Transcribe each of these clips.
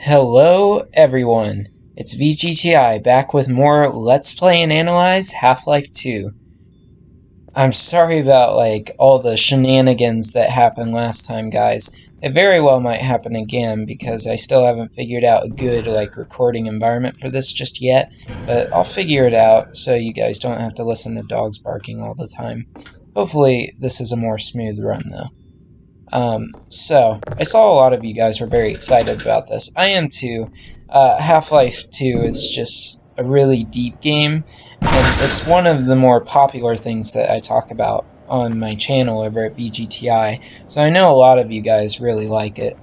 Hello everyone, it's VGTI back with more Let's Play and Analyze Half-Life 2. I'm sorry about all the shenanigans that happened last time, guys. It very well might happen again because I still haven't figured out a good recording environment for this just yet, but I'll figure it out so you guys don't have to listen to dogs barking all the time. Hopefully this is a more smooth run though. So, I saw a lot of you guys were very excited about this. I am too. Half-Life 2 is just a really deep game, and it's one of the more popular things that I talk about on my channel over at VGTI, so I know a lot of you guys really like it.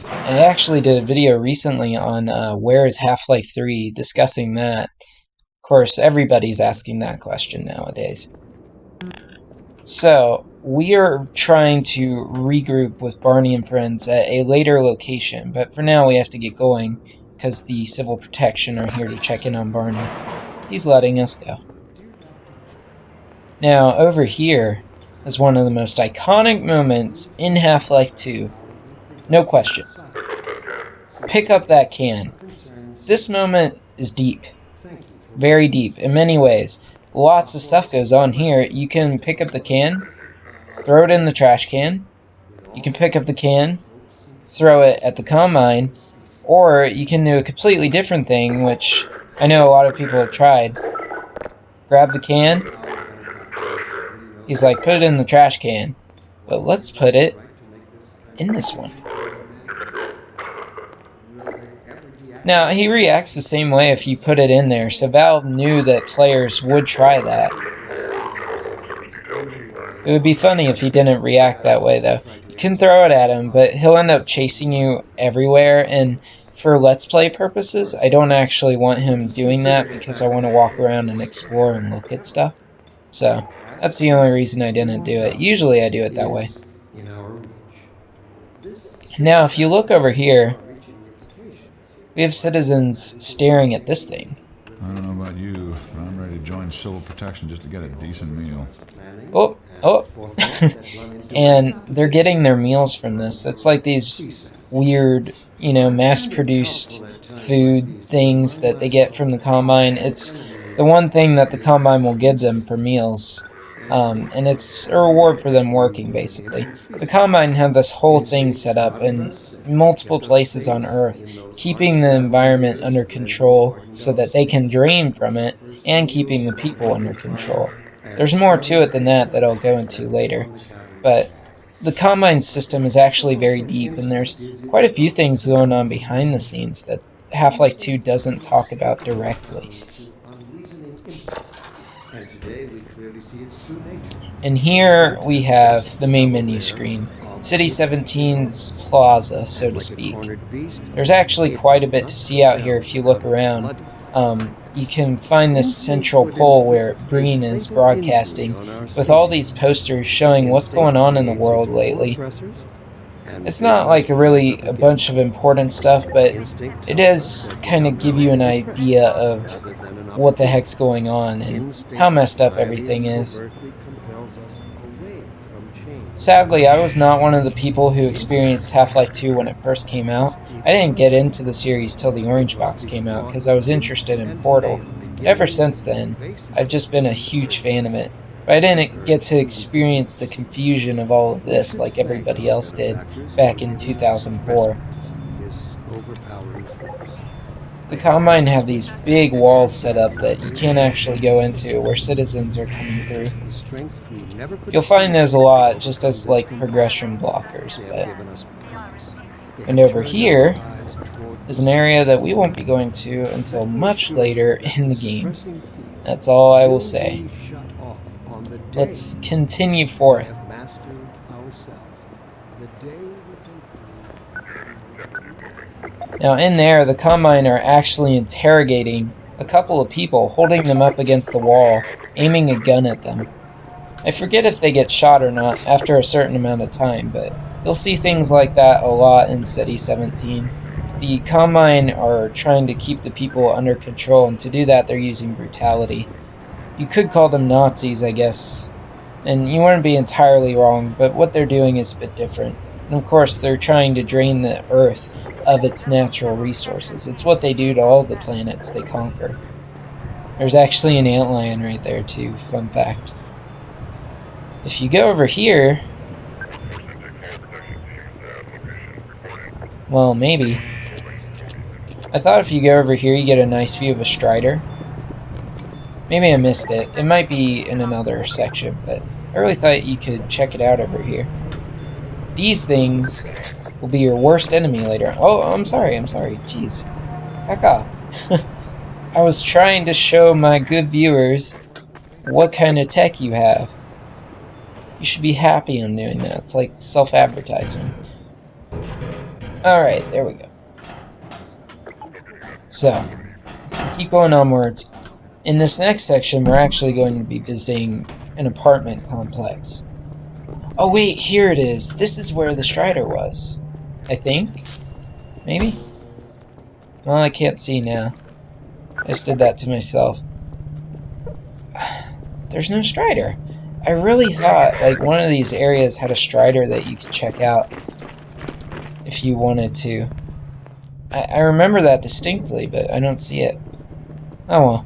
I actually did a video recently on where is Half-Life 3, discussing that. Of course, everybody's asking that question nowadays. So, we are trying to regroup with Barney and friends at a later location, but for now we have to get going, because the Civil Protection are here to check in on Barney. He's letting us go. Now, over here is one of the most iconic moments in Half-Life 2. No question. Pick up that can. This moment is deep. Very deep, in many ways. Lots of stuff goes on here. You can pick up the can, throw it in the trash can. You can pick up the can, throw it at the combine, or you can do a completely different thing, which I know a lot of people have tried. Grab the can. He's like, put it in the trash can. But let's put it in this one. Now, he reacts the same way if you put it in there, so Valve knew that players would try that. It would be funny if he didn't react that way, though. You can throw it at him, but he'll end up chasing you everywhere, and for Let's Play purposes, I don't actually want him doing that because I want to walk around and explore and look at stuff. So, that's the only reason I didn't do it. Usually I do it that way. Now, if you look over here, we have citizens staring at this thing. I don't know about you, but I'm ready to join Civil Protection just to get a decent meal. Oh. And they're getting their meals from this. It's like these weird, mass-produced food things that they get from the Combine. It's the one thing that the Combine will give them for meals. And it's a reward for them working, basically. The Combine have this whole thing set up in multiple places on Earth, keeping the environment under control so that they can drain from it, and keeping the people under control. There's more to it than that I'll go into later, but the Combine system is actually very deep, and there's quite a few things going on behind the scenes that Half-Life 2 doesn't talk about directly. And here we have the main menu screen, City 17's plaza, so to speak. There's actually quite a bit to see out here if you look around. You can find this central pole where Breen is broadcasting, with all these posters showing what's going on in the world lately. It's not like a bunch of important stuff, but it does kind of give you an idea of what the heck's going on and how messed up everything is. Sadly, I was not one of the people who experienced Half-Life 2 when it first came out. I didn't get into the series till the Orange Box came out because I was interested in Portal. But ever since then, I've just been a huge fan of it. But I didn't get to experience the confusion of all of this like everybody else did back in 2004. The Combine have these big walls set up that you can't actually go into where citizens are coming through. You'll find those a lot just as progression blockers, and over here is an area that we won't be going to until much later in the game. That's all I will say. Let's continue forth. Now in there, the Combine are actually interrogating a couple of people, holding them up against the wall, aiming a gun at them. I forget if they get shot or not after a certain amount of time, but you'll see things like that a lot in City 17. The Combine are trying to keep the people under control, and to do that they're using brutality. You could call them Nazis, I guess, and you wouldn't be entirely wrong, but what they're doing is a bit different. And of course, they're trying to drain the Earth of its natural resources. It's what they do to all the planets they conquer. There's actually an antlion right there too, fun fact. If you go over here... Well, maybe. I thought if you go over here you get a nice view of a Strider. Maybe I missed it. It might be in another section, but I really thought you could check it out over here. These things will be your worst enemy later on. Oh, I'm sorry. Jeez. Back off. I was trying to show my good viewers what kind of tech you have. You should be happy I'm doing that. It's like self-advertisement. Alright, there we go. So, keep going onwards. In this next section, we're actually going to be visiting an apartment complex. Oh wait, here it is. This is where the Strider was. I think? Maybe? Well, I can't see now. I just did that to myself. There's no Strider. I really thought like one of these areas had a Strider that you could check out if you wanted to. I remember that distinctly, but I don't see it. Oh well.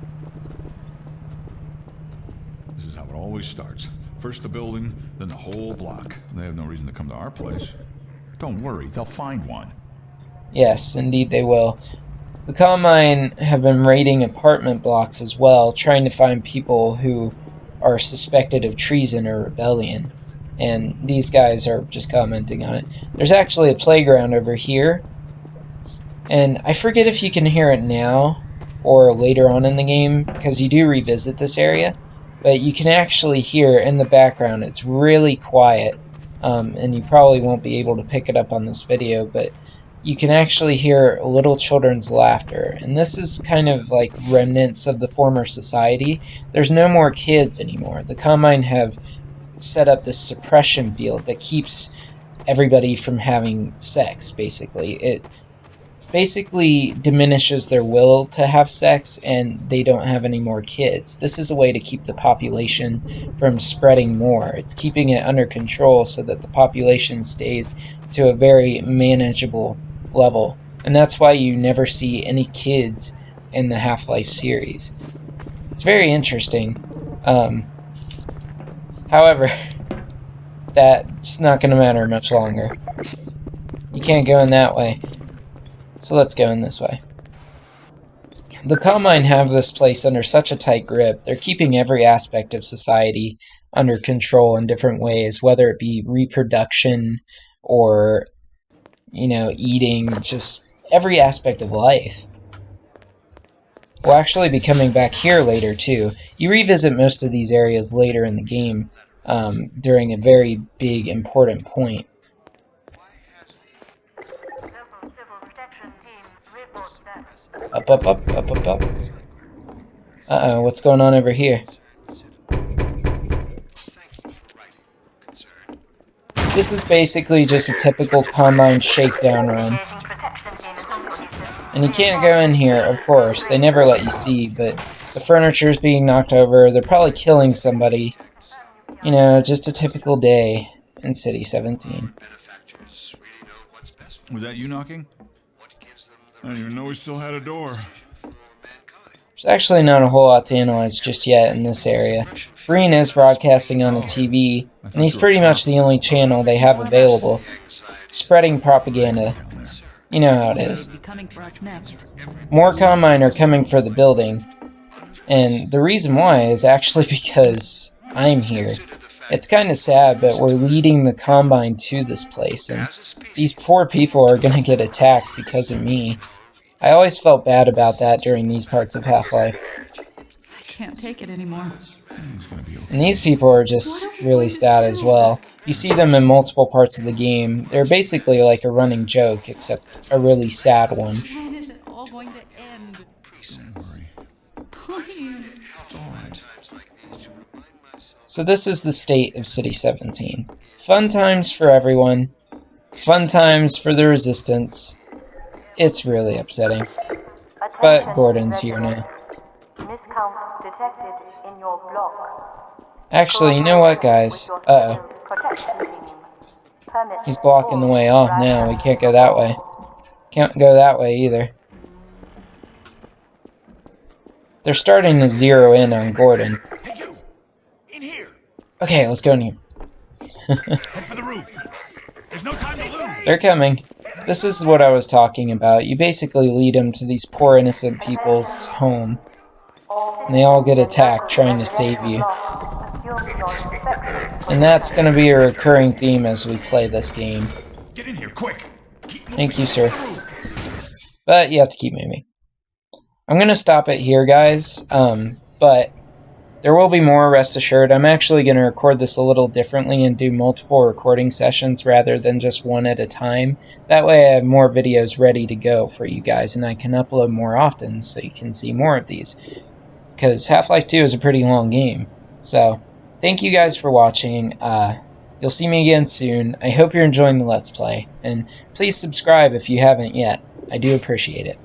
This is how it always starts. First the building, then the whole block. They have no reason to come to our place. Don't worry, they'll find one. Yes, indeed they will. The Combine have been raiding apartment blocks as well, trying to find people who are suspected of treason or rebellion. And these guys are just commenting on it. There's actually a playground over here. And I forget if you can hear it now or later on in the game, because you do revisit this area. But you can actually hear in the background, it's really quiet. And you probably won't be able to pick it up on this video, but you can actually hear little children's laughter. And this is kind of like remnants of the former society. There's no more kids anymore. The Combine have set up this suppression field that keeps everybody from having sex, basically. It basically diminishes their will to have sex, and they don't have any more kids. This is a way to keep the population from spreading more. It's keeping it under control so that the population stays to a very manageable level. And that's why you never see any kids in the Half-Life series. It's very interesting. However, that's not going to matter much longer. You can't go in that way. So let's go in this way. The Combine have this place under such a tight grip. They're keeping every aspect of society under control in different ways, whether it be reproduction or, you know, eating, just every aspect of life. We'll actually be coming back here later, too. You revisit most of these areas later in the game during a very big, important point. Up. Uh-oh, what's going on over here? This is basically just a typical Combine shakedown run. And you can't go in here, of course. They never let you see, but the furniture's being knocked over. They're probably killing somebody. You know, just a typical day in City 17. Was that you knocking? I didn't even know we still had a door. There's actually not a whole lot to analyze just yet in this area. Green is broadcasting on the TV, and he's pretty much the only channel they have available, spreading propaganda. You know how it is. More Combine are coming for the building, and the reason why is actually because I'm here. It's kind of sad, but we're leading the Combine to this place, and these poor people are going to get attacked because of me. I always felt bad about that during these parts of Half-Life. I can't take it anymore. And these people are just really sad as well. You see them in multiple parts of the game. They're basically like a running joke, except a really sad one. When is it all going to end? Don't worry. Please. It's all right. So this is the state of City 17. Fun times for everyone. Fun times for the Resistance. It's really upsetting. But Gordon's here now. Miscount detected in your block. Actually, you know what, guys? Uh-oh. Permits He's blocking the all way off now. We can't go that way. Can't go that way either. They're starting to zero in on Gordon. Hey, you! In here! Okay, let's go in here. Head for the roof! There's no time to lose! They're coming. This is what I was talking about. You basically lead them to these poor innocent people's home. And they all get attacked trying to save you. And that's going to be a recurring theme as we play this game. Get in here, quick! Thank you, sir. But you have to keep moving. I'm going to stop it here, guys. But there will be more, rest assured. I'm actually going to record this a little differently and do multiple recording sessions rather than just one at a time. That way I have more videos ready to go for you guys, and I can upload more often so you can see more of these. Because Half-Life 2 is a pretty long game. So, thank you guys for watching. You'll see me again soon. I hope you're enjoying the Let's Play. And please subscribe if you haven't yet. I do appreciate it.